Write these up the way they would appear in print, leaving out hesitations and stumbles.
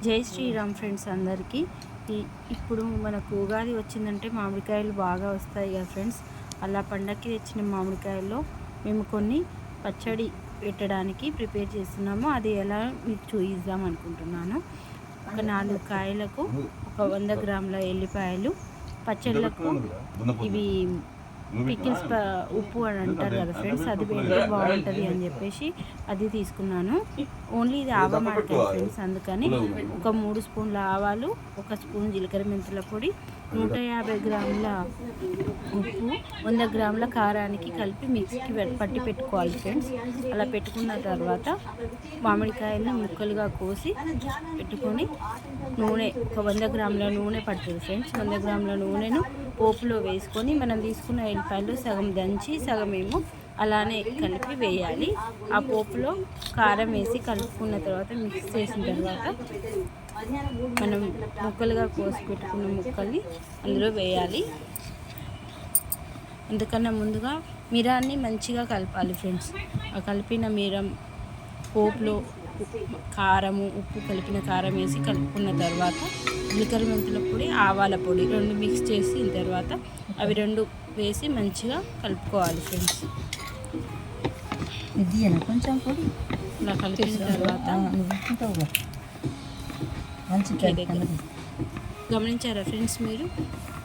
జై శ్రీరామ్ ఫ్రెండ్స్ అందరికీ. ఇప్పుడు మనకు ఉగాది వచ్చిందంటే మామిడికాయలు బాగా వస్తాయి కదా ఫ్రెండ్స్. అలా పండక్కి తెచ్చిన మామిడికాయల్లో మేము కొన్ని పచ్చడి పెట్టడానికి ప్రిపేర్ చేస్తున్నాము. అది ఎలా మీకు చూపిద్దాం అనుకుంటున్నాను. ఒక 4 కాయలకు ఒక 100 గ్రాముల ఎల్లిపాయలు, పచ్చళ్ళకు ఇవి పికిల్స్ ఉప్పు అని అంటారు కదా ఫ్రెండ్స్, అది పెడితే బాగుంటుంది అని చెప్పేసి అది తీసుకున్నాను. ఓన్లీ ఇది ఆవమాడకాయ ఫ్రెండ్స్, అందుకని ఒక 3 స్పూన్ల ఆవాలు, 1 స్పూన్ జీలకర్ర మెంతుల పొడి, 150 గ్రాముల ఉప్పు, 100 గ్రాముల కారానికి కలిపి మిక్సీకి పట్టి పెట్టుకోవాలి ఫ్రెండ్స్. అలా పెట్టుకున్న తర్వాత మామిడికాయలను ముక్కలుగా కోసి పెట్టుకొని నూనె, ఒక 100 గ్రాముల నూనె పడుతుంది ఫ్రెండ్స్. 100 గ్రాముల నూనెను పోపులో వేసుకొని మనం తీసుకున్న ఎల్లిపాయలు సగం దంచి సగం ఏమో అలానే కలిపి వేయాలి. ఆ పోపులో కారం వేసి కలుపుకున్న తర్వాత మిక్స్ చేసిన తర్వాత మనం ముక్కలుగా కోసి పెట్టుకున్న ముక్కల్ని అందులో వేయాలి. అందుకన్నా ముందుగా మిరాన్ని మంచిగా కలపాలి ఫ్రెండ్స్. ఆ కలిపిన మిరం పోపులో కారము, ఉప్పు కలిపిన కారం వేసి కలుపుకున్న తర్వాత జీలకర్ర మెంతుల పొడి, ఆవాల పొడి 2 మిక్స్ చేసిన తర్వాత అవి 2 వేసి మంచిగా కలుపుకోవాలి ఫ్రెండ్స్. కొంచెం పొడి ఇలా కలిపిన తర్వాత గమనించారా ఫ్రెండ్స్, మీరు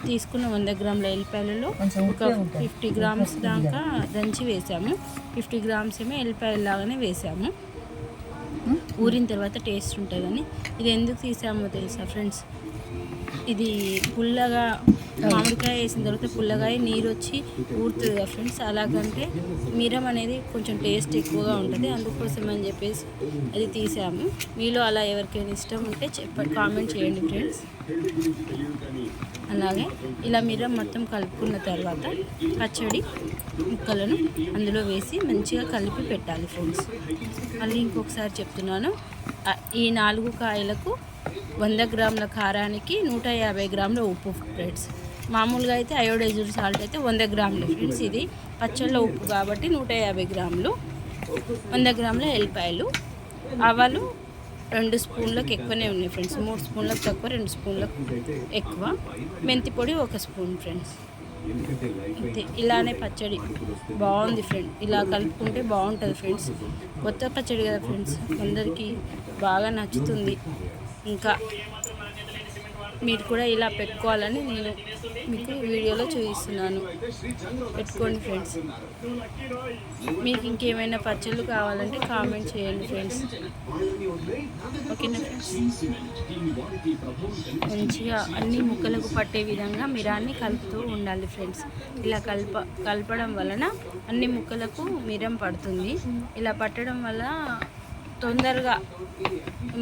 తీసుకున్న 100 గ్రాముల ఎల్లిపాయలలో ఒక 50 గ్రామ్స్ దాకా దంచి వేసాము. 50 గ్రామ్స్ ఏమో ఎల్లిపాయలు లాగానే వేసాము. ఊరిన తర్వాత టేస్ట్ ఉంటుందని. ఇది ఎందుకు తీసామో తెలుసా ఫ్రెండ్స్, ఇది పుల్లగా మామిడికాయ వేసిన తర్వాత పుల్లగా నీరు వచ్చి ఊరుతుంది కదా ఫ్రెండ్స్. అలాగంటే మిరం అనేది కొంచెం టేస్ట్ ఎక్కువగా ఉంటుంది, అందుకోసం అని చెప్పేసి అది తీసాము. మీలో అలా ఎవరికైనా ఇష్టం ఉంటే కామెంట్ చేయండి ఫ్రెండ్స్. అలాగే ఇలా మిరం మొత్తం కలుపుకున్న తర్వాత పచ్చడి ముక్కలను అందులో వేసి మంచిగా కలిపి పెట్టాలి ఫ్రెండ్స్. మళ్ళీ ఇంకొకసారి చెప్తున్నాను, ఈ 4 కాయలకు 100 గ్రాముల కారానికి 150 గ్రాముల ఉప్పు ఫ్రెండ్స్. మామూలుగా అయితే అయోడైజ్డ్ సాల్ట్ అయితే 100 గ్రాములు ఫ్రెండ్స్. ఇది పచ్చళ్ళ ఉప్పు కాబట్టి 150 గ్రాములు. 100 గ్రాముల ఎల్లిపాయలు, ఆవాలు 2 స్పూన్లకు ఎక్కువనే ఉన్నాయి ఫ్రెండ్స్. 3 స్పూన్లకు తక్కువ, 2 స్పూన్లకు ఎక్కువ. మెంతి పొడి 1 స్పూన్ ఫ్రెండ్స్. అంతే. ఇలానే పచ్చడి బాగుంది ఫ్రెండ్. ఇలా కలుపుకుంటే బాగుంటుంది ఫ్రెండ్స్. కొత్త పచ్చడి కదా ఫ్రెండ్స్, అందరికీ బాగా నచ్చుతుంది. ఇంకా మీరు కూడా ఇలా పెట్టుకోవాలని నేను మీకు వీడియోలో చూపిస్తున్నాను. పెట్టుకోండి ఫ్రెండ్స్. మీకు ఇంకేమైనా పచ్చళ్ళు కావాలంటే కామెంట్ చేయండి ఫ్రెండ్స్. ఓకేనా ఫ్రెండ్స్. మంచిగా అన్ని ముక్కలకు పట్టే విధంగా మిరాన్ని కలుపుతూ ఉండాలి ఫ్రెండ్స్. ఇలా కలపడం వలన అన్ని ముక్కలకు మిరం పడుతుంది. ఇలా పట్టడం వల్ల తొందరగా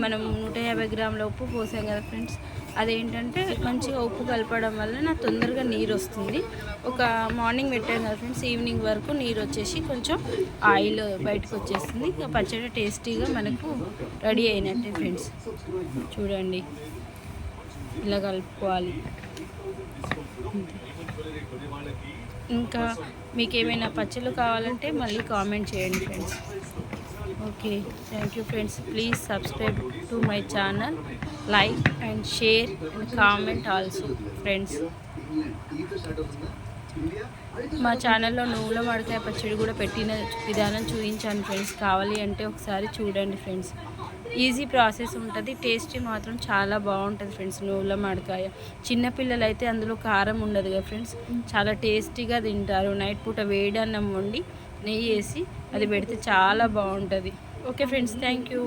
మనం 150 గ్రాముల ఉప్పు పోసాం కదా ఫ్రెండ్స్, అదేంటంటే మంచిగా ఉప్పు కలపడం వల్ల తొందరగా నీరు వస్తుంది. ఒక మార్నింగ్ పెట్టాం కదా ఫ్రెండ్స్, ఈవినింగ్ వరకు నీరు వచ్చేసి కొంచెం ఆయిల్ బయటకు వచ్చేస్తుంది. ఇక పచ్చడి టేస్టీగా మనకు రెడీ అయినట్టే ఫ్రెండ్స్. చూడండి, ఇలా కలుపుకోవాలి. ఇంకా మీకు ఏమైనా పచ్చళ్ళు కావాలంటే మళ్ళీ కామెంట్ చేయండి friends. Okay, thank you friends. Please subscribe to my channel, like and share and comment also friends. మా ఛానల్లో నువ్వుల మామిడికాయ పచ్చడి కూడా పెట్టిన విధానం చూపించాను ఫ్రెండ్స్. కావాలి అంటే ఒకసారి చూడండి ఫ్రెండ్స్. ఈజీ ప్రాసెస్ ఉంటుంది, టేస్టీ మాత్రం చాలా బాగుంటుంది ఫ్రెండ్స్. నువ్వుల మామిడికాయ చిన్నపిల్లలు అయితే అందులో కారం ఉండదు కదా ఫ్రెండ్స్, చాలా టేస్టీగా తింటారు. నైట్ పూట వేడి అన్నం వండి నెయ్యి వేసి అది పెడితే చాలా బాగుంటుంది. Okay friends, thank you.